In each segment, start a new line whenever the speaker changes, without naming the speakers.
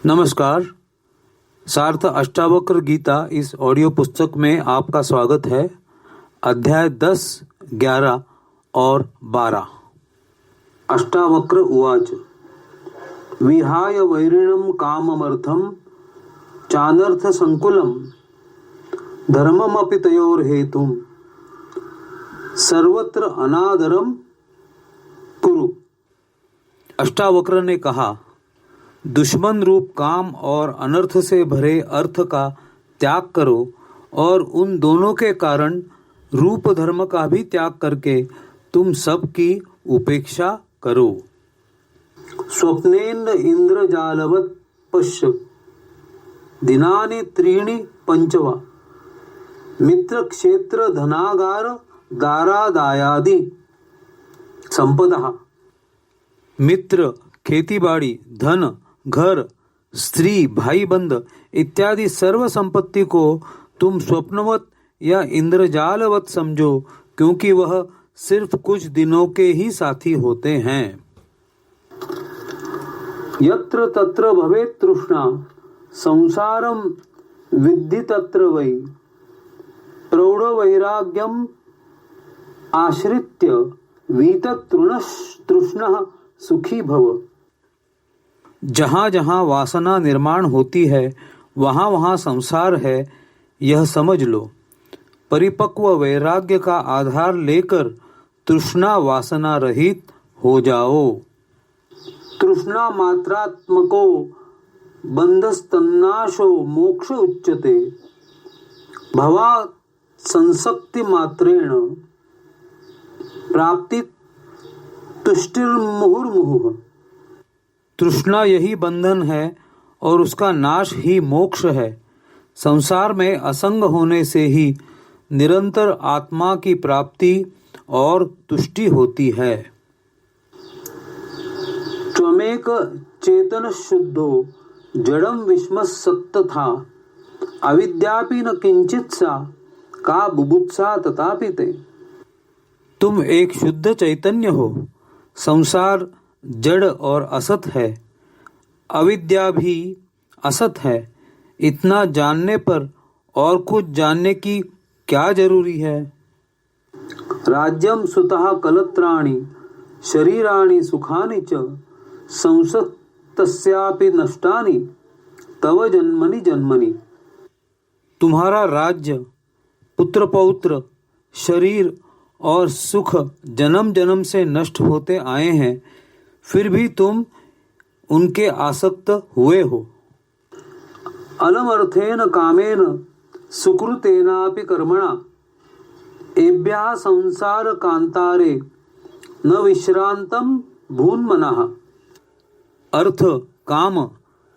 नमस्कार। सार्थ अष्टावक्र गीता इस ऑडियो पुस्तक में आपका स्वागत है। अध्याय 10, 11 और 12। अष्टावक्र उवाच विहाय वैरिणं काममर्थं चानर्थ संकुलं धर्ममपि तयोर्हेतुं सर्वत्र अनादरं कुरु। अष्टावक्र ने कहा, दुश्मन रूप काम और अनर्थ से भरे अर्थ का त्याग करो और उन दोनों के कारण रूप धर्म का भी त्याग करके तुम सब की उपेक्षा करो। स्वप्नेन इंद्रजालवत् पश्य दिनानि त्रीणि पंचवा मित्र क्षेत्र धनागार दारादायादि संपदा। मित्र, खेतीबाड़ी, धन, घर, स्त्री, भाई बंद इत्यादि सर्व संपत्ति को तुम स्वप्नवत या इंद्रजालवत समझो, क्योंकि वह सिर्फ कुछ दिनों के ही साथी होते हैं। यत्र तत्र भवेत् तृष्णा संसारम विद्धि तत्र वै प्रौढ़ वैराग्यम आश्रित्य वीततृष्णः सुखी भव। जहाँ जहाँ वासना निर्माण होती है वहाँ वहाँ संसार है, यह समझ लो। परिपक्व वैराग्य का आधार लेकर तृष्णा वासना रहित हो जाओ। तृष्णा मात्रात्मको बंधस्तन्नाशो मोक्ष उच्यते भवा संसक्ति मात्रेण प्राप्ति तुष्टिर्मुहुर्मुहुः। तृष्णा यही बंधन है और उसका नाश ही मोक्ष है। संसार में असंग होने से ही निरंतर आत्मा की प्राप्ति और तुष्टि होती है। त्वमेक चेतन शुद्धो जड़म विस्मत्सत्तथा अविद्यापि न किंचित सा का बुभुत्सा तथापि ते। तुम एक शुद्ध चैतन्य हो। संसार जड़ और असत है, अविद्या भी असत है। इतना जानने पर और कुछ जानने की क्या जरूरी है। राज्यम सुतः कलत्राणि शरीराणि सुखानि च संसत्तस्यापि नष्टानि तव जन्मनि जन्मनि। तुम्हारा राज्य, पुत्र पौत्र, शरीर और सुख जन्म जन्म से नष्ट होते आए हैं, फिर भी तुम उनके आसक्त हुए हो। अलमर्थेन कामेन सुकृतेनापि कर्मणा एभ्यः संसार कांतारे न विश्रांतम भून्मनः। अर्थ, काम,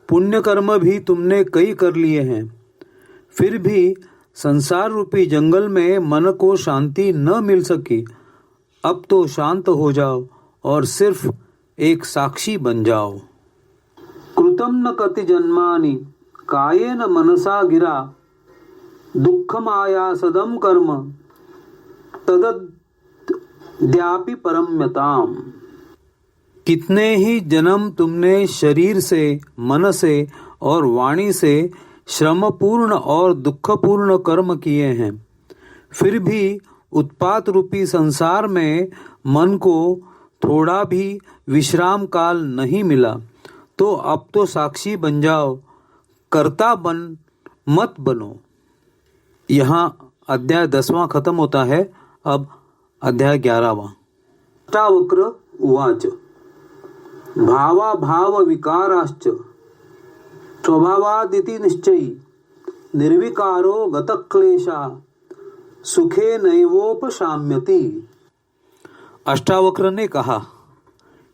पुण्य कर्म भी तुमने कई कर लिए हैं, फिर भी संसार रूपी जंगल में मन को शांति न मिल सकी। अब तो शांत हो जाओ और सिर्फ एक साक्षी बन जाओ। कृतम न कति जन्मानि कायेन मनसा गिरा दुःखमायासदं कर्म तदद्यापि परम्यताम्। कितने ही जन्म तुमने शरीर से, मन से और वाणी से श्रमपूर्ण और दुखपूर्ण कर्म किए हैं, फिर भी उत्पात रूपी संसार में मन को थोड़ा भी विश्राम काल नहीं मिला। तो अब तो साक्षी बन जाओ, कर्ता मत बनो। यहाँ अध्याय 10वां खत्म होता है। अब अध्याय 11वां। अष्टावक्र उवाच भावा भाव विकाराश्च स्वभावादिति निश्चयी निर्विकारो गतक्लेशा सुखे नैवोपशाम्यति। अष्टावक्र ने कहा,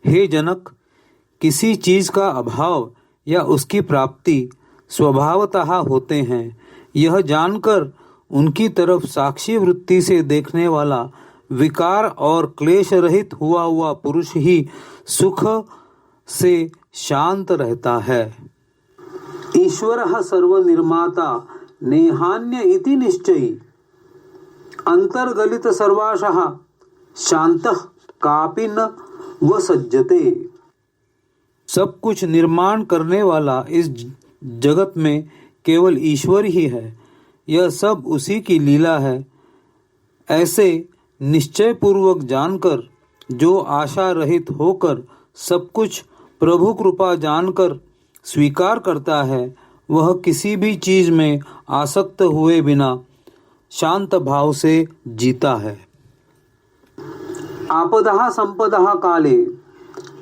हे जनक, किसी चीज का अभाव या उसकी प्राप्ति स्वभावतः होते हैं। यह जानकर उनकी तरफ साक्षी वृत्ति से देखने वाला विकार और क्लेश रहित हुआ पुरुष ही सुख से शांत रहता है। ईश्वरः सर्वनिर्माता नेहान्य इति निश्चयी अंतर्गलित सर्वाशः शांतः कापि न वसज्जते। सब कुछ निर्माण करने वाला इस जगत में केवल ईश्वर ही है। यह सब उसी की लीला है। ऐसे निश्चय पूर्वक जानकर जो आशा रहित होकर सब कुछ प्रभु कृपा जानकर स्वीकार करता है, वह किसी भी चीज में आसक्त हुए बिना शांत भाव से जीता है। आपदः संपदः काले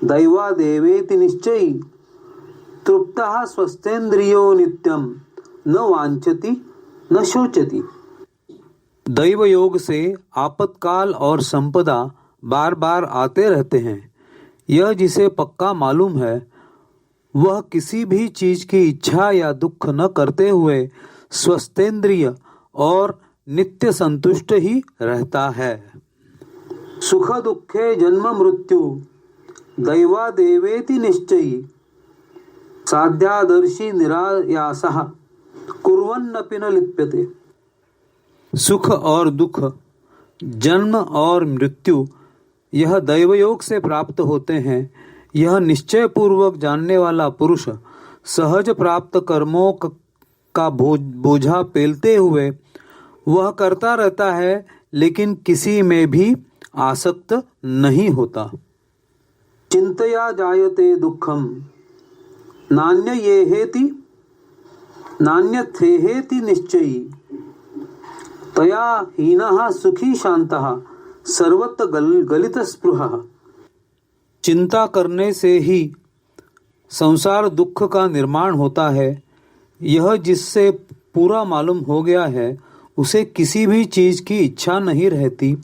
दैवादेवेति निश्चयी तृप्तः स्वस्थेन्द्रियो नित्यम न वांछति न शोचति। दैव योग से आपत्काल और संपदा बार बार आते रहते हैं। यह जिसे पक्का मालूम है, वह किसी भी चीज की इच्छा या दुख न करते हुए स्वस्थेंद्रिय और नित्य संतुष्ट ही रहता है। सुख दुखे जन्म मृत्यु दैवादेवेति निश्चयी साध्यादर्शी निरायासः कुर्वन्नपि न लिप्यते। सुख और दुख, जन्म और मृत्यु यह दैवयोग से प्राप्त होते हैं। यह निश्चय पूर्वक जानने वाला पुरुष सहज प्राप्त कर्मों का बोझा पेलते हुए वह करता रहता है, लेकिन किसी में भी आसक्त नहीं होता। चिंतया जायते दुखम नान्यथेहेति निश्चयी तया हीनः सुखी शांतः सर्वत्र गलित स्पृहः। चिंता करने से ही संसार दुख का निर्माण होता है। यह जिससे पूरा मालूम हो गया है, उसे किसी भी चीज की इच्छा नहीं रहती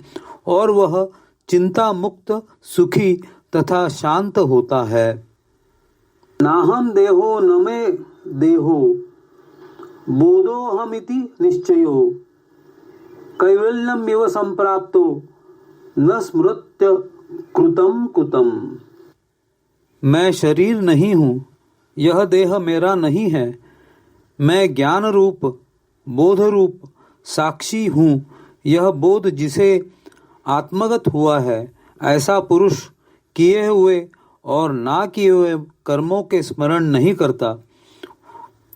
और वह चिंता मुक्त, सुखी तथा शांत होता है। नाहम देहो न मे देहो बोधोहमिति निश्चयो कैवल्यमिव संप्राप्तो न स्मृत्य कृतम कुतम। मैं शरीर नहीं हूँ, यह देह मेरा नहीं है। मैं ज्ञान रूप, बोध रूप साक्षी हूँ। यह बोध जिसे आत्मगत हुआ है, ऐसा पुरुष किए हुए और ना किए हुए कर्मों के स्मरण नहीं करता,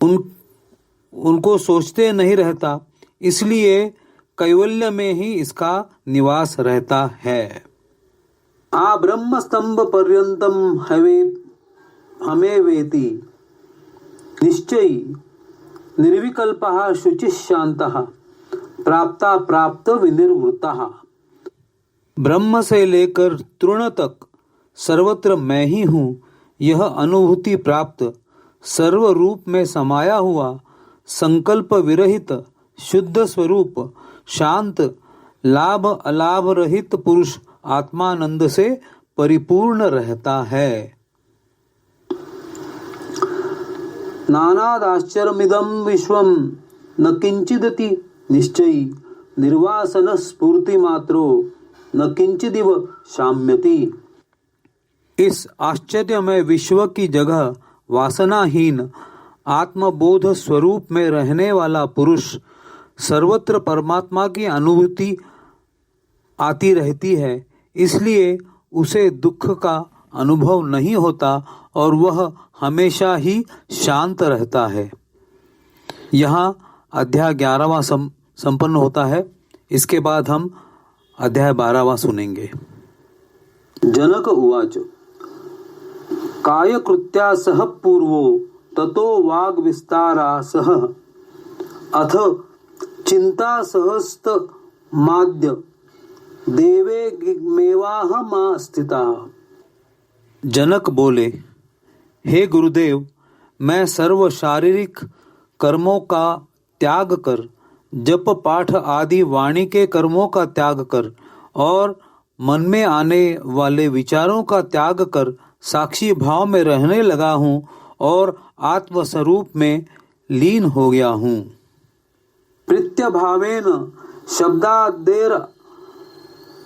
उनको सोचते नहीं रहता, इसलिए कैवल्य में ही इसका निवास रहता है। आ ब्रह्म स्तंभ पर्यंतम हमें वेति निश्चयी निर्विकल्पः शुचिः शांतः प्राप्ता प्राप्त विनिर्वृतः। ब्रह्म से लेकर तृण तक सर्वत्र मैं ही हूँ। यह अनुभूति प्राप्त, सर्व रूप में समाया हुआ, संकल्प विरहित, शुद्ध स्वरूप, शांत, लाभ अलाभ रहित पुरुष आत्मानंद से परिपूर्ण रहता है। नानादाश्चर्यमिदं विश्वं न किंचिदति निश्चयी निर्वासन स्फूर्ति मात्रो न किंचिदिव शाम्यति। इस आश्चर्यमय विश्व की जगह वासनाहीन आत्मबोध स्वरूप में रहने वाला पुरुष सर्वत्र परमात्मा की अनुभूति आती रहती है, इसलिए उसे दुख का अनुभव नहीं होता और वह हमेशा ही शांत रहता है। यहाँ अध्याय 11वां संपन्न होता है। इसके बाद हम अध्याय 12वां सुनेंगे। जनक उवाच कायकृत्या सह पूर्वो ततो वाग विस्तारा सह अथ चिंता सहस्त माद्य देवे मेवाह मा स्थिता। जनक बोले, हे गुरुदेव, मैं सर्व शारीरिक कर्मों का त्याग कर, जप पाठ आदि वाणी के कर्मों का त्याग कर और मन में आने वाले विचारों का त्याग कर साक्षी भाव में रहने लगा हूँ और आत्मस्वरूप में लीन हो गया हूँ। प्रत्यभावेन शब्दादेर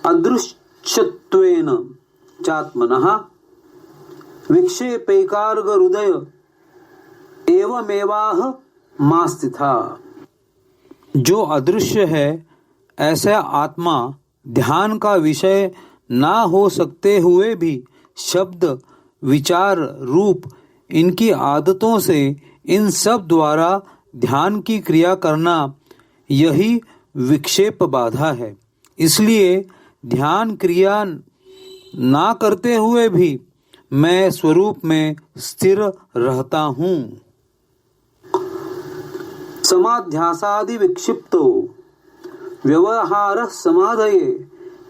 अदृश्यत्वेन चात्मनः विक्षेपैकार्ग हृदय एवमेवाह मास्थिता। जो अदृश्य है, ऐसा आत्मा ध्यान का विषय ना हो सकते हुए भी शब्द, विचार रूप इनकी आदतों से इन सब द्वारा ध्यान की क्रिया करना, यही विक्षेप बाधा है। इसलिए ध्यान क्रिया ना करते हुए भी मैं स्वरूप में स्थिर रहता हूँ। समाध्यासादि विक्षिप्तो व्यवहारः समाधये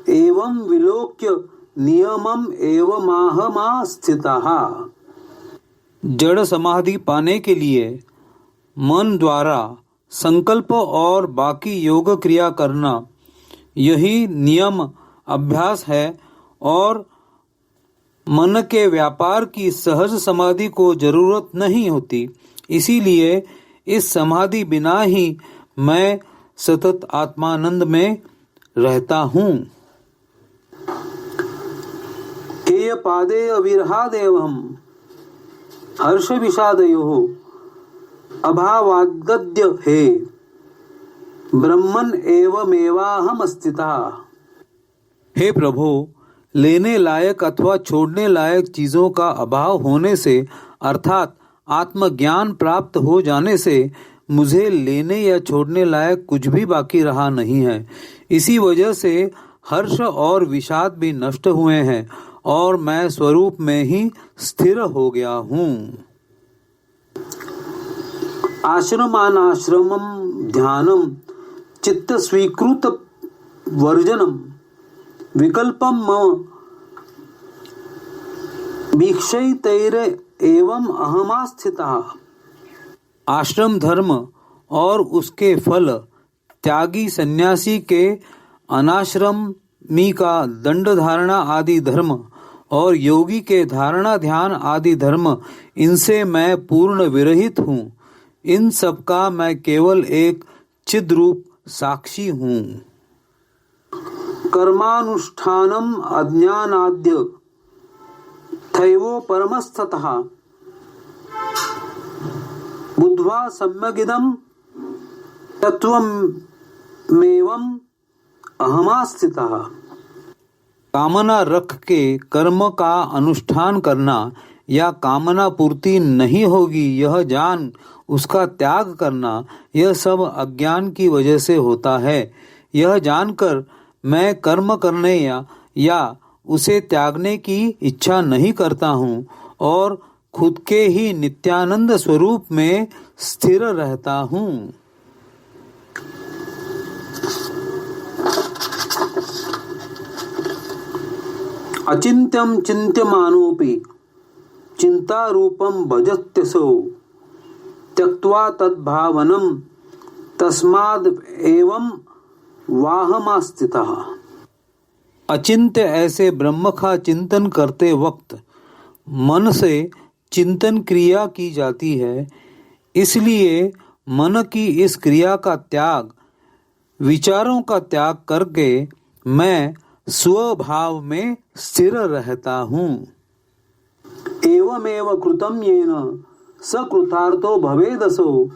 एवं विलोक्य नियमम एवमाह स्थितः। जड़ समाधि पाने के लिए मन द्वारा संकल्प और बाकी योग क्रिया करना, यही नियम अभ्यास है और मन के व्यापार की सहज समाधि को जरूरत नहीं होती। इसीलिए इस समाधि बिना ही मैं सतत आत्मानंद में रहता हूँ। हेय पादे अविरहादेवम हर्ष विषादयो अभावाद्गद्य हे ब्रह्मन एवमेवाहम स्थिता। हे प्रभु, लेने लायक अथवा छोड़ने लायक चीजों का अभाव होने से अर्थात आत्मज्ञान प्राप्त हो जाने से मुझे लेने या छोड़ने लायक कुछ भी बाकी रहा नहीं है। इसी वजह से हर्ष और विषाद भी नष्ट हुए हैं और मैं स्वरूप में ही स्थिर हो गया हूँ। आश्रमानाश्रमम ध्यानम चित्त स्वीकृत वर्जनम विकल्पम मम वीक्षितैर एवं अहमास्थितः। आश्रम धर्म और उसके फल, त्यागी सन्यासी के अनाश्रमी का दंड धारणा आदि धर्म और योगी के धारणा ध्यान आदि धर्म, इनसे मैं पूर्ण विरहित हूँ। इन सब का मैं केवल एक चिद्रूप साक्षी हूँ। कर्मानुष्ठानम अज्ञानाद्य थैवो परमस्ततः बुद्ध्वा सम्यगिदं तत्वमेवं अहमास्थितः। कामना रख के कर्म का अनुष्ठान करना या कामना पूर्ति नहीं होगी यह जान उसका त्याग करना, यह सब अज्ञान की वजह से होता है। यह जानकर मैं कर्म करने या उसे त्यागने की इच्छा नहीं करता हूँ और खुद के ही नित्यानंद स्वरूप में स्थिर रहता हूँ। अचिंत्यम चिंत्यमानोपि चिंता रूपम भजत्यसो त्यक्त्वा तद्भावनम तस्माद् एवं वाहमास्थितः। अचिंत्य ऐसे ब्रह्म का चिंतन करते वक्त मन से चिंतन क्रिया की जाती है। इसलिए मन की इस क्रिया का त्याग, विचारों का त्याग करके मैं स्वभाव में स्थिर रहता हूँ। एवमेव कृतं येन सकृतार्थो भवेदसो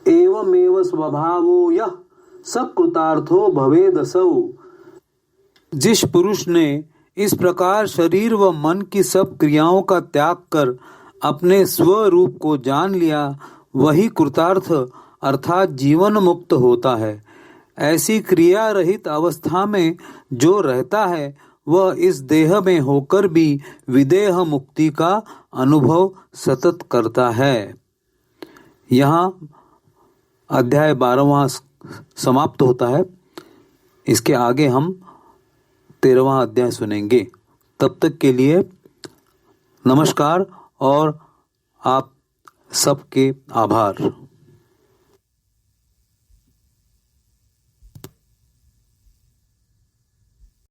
एवमेव स्वभावो यः सकृतार्थो भवेदसो। जिस पुरुष ने इस प्रकार शरीर व मन की सब क्रियाओं का त्याग कर अपने स्वरूप को जान लिया, वही कृतार्थ अर्थात जीवन मुक्त होता है। ऐसी क्रिया रहित अवस्था में जो रहता है वह इस देह में होकर भी विदेह मुक्ति का अनुभव सतत करता है। यहाँ अध्याय 12वां समाप्त होता है। इसके आगे हम 13वां अध्याय सुनेंगे। तब तक के लिए नमस्कार और आप सबके आभार।